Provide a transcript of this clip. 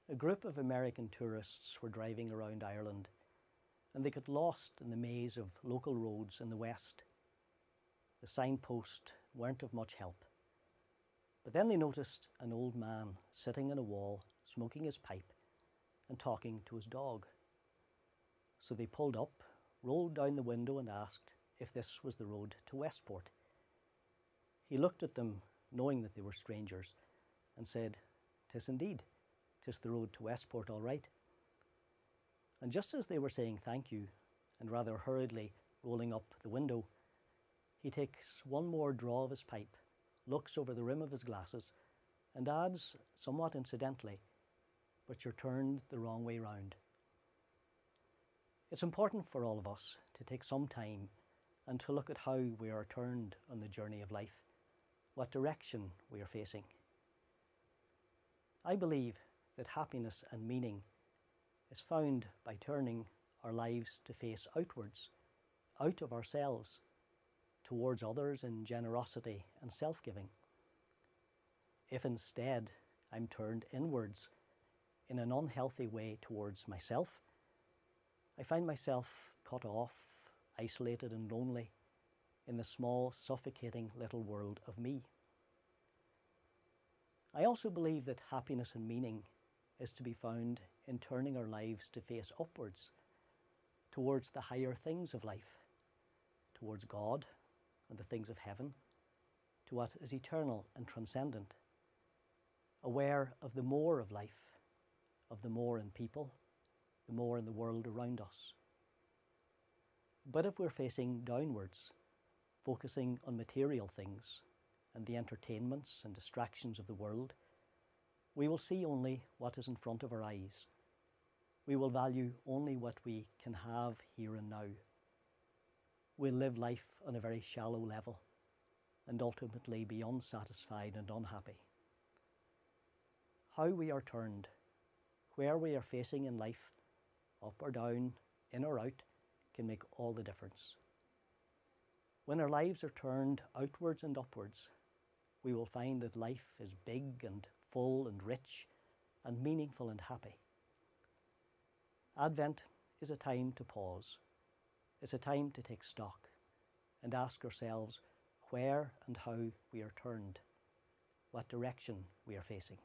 A group of American tourists were driving around Ireland, and they got lost in the maze of local roads in the west. The signposts weren't of much help. But then they noticed an old man sitting on a wall, smoking his pipe and talking to his dog. So they pulled up, rolled down the window and asked if this was the road to Westport. He looked at them, knowing that they were strangers, and said, "'Tis indeed, 'tis the road to Westport, all right." And just as they were saying thank you, and rather hurriedly rolling up the window, he takes one more draw of his pipe, looks over the rim of his glasses, and adds, somewhat incidentally, "But you're turned the wrong way round." It's important for all of us to take some time and to look at how we are turned on the journey of life, what direction we are facing. I believe that happiness and meaning is found by turning our lives to face outwards, out of ourselves, towards others in generosity and self-giving. If instead I'm turned inwards in an unhealthy way towards myself, I find myself cut off, isolated and lonely in the small, suffocating little world of me. I also believe that happiness and meaning is to be found in turning our lives to face upwards, towards the higher things of life, towards God and the things of heaven, to what is eternal and transcendent, aware of the more of life, of the more in people, the more in the world around us. But if we're facing downwards, focusing on material things and the entertainments and distractions of the world, we will see only what is in front of our eyes. We will value only what we can have here and now. We'll live life on a very shallow level and ultimately be unsatisfied and unhappy. How we are turned, where we are facing in life, up or down, in or out, can make all the difference. When our lives are turned outwards and upwards, we will find that life is big and full and rich and meaningful and happy. Advent is a time to pause. It's a time to take stock and ask ourselves where and how we are turned, what direction we are facing.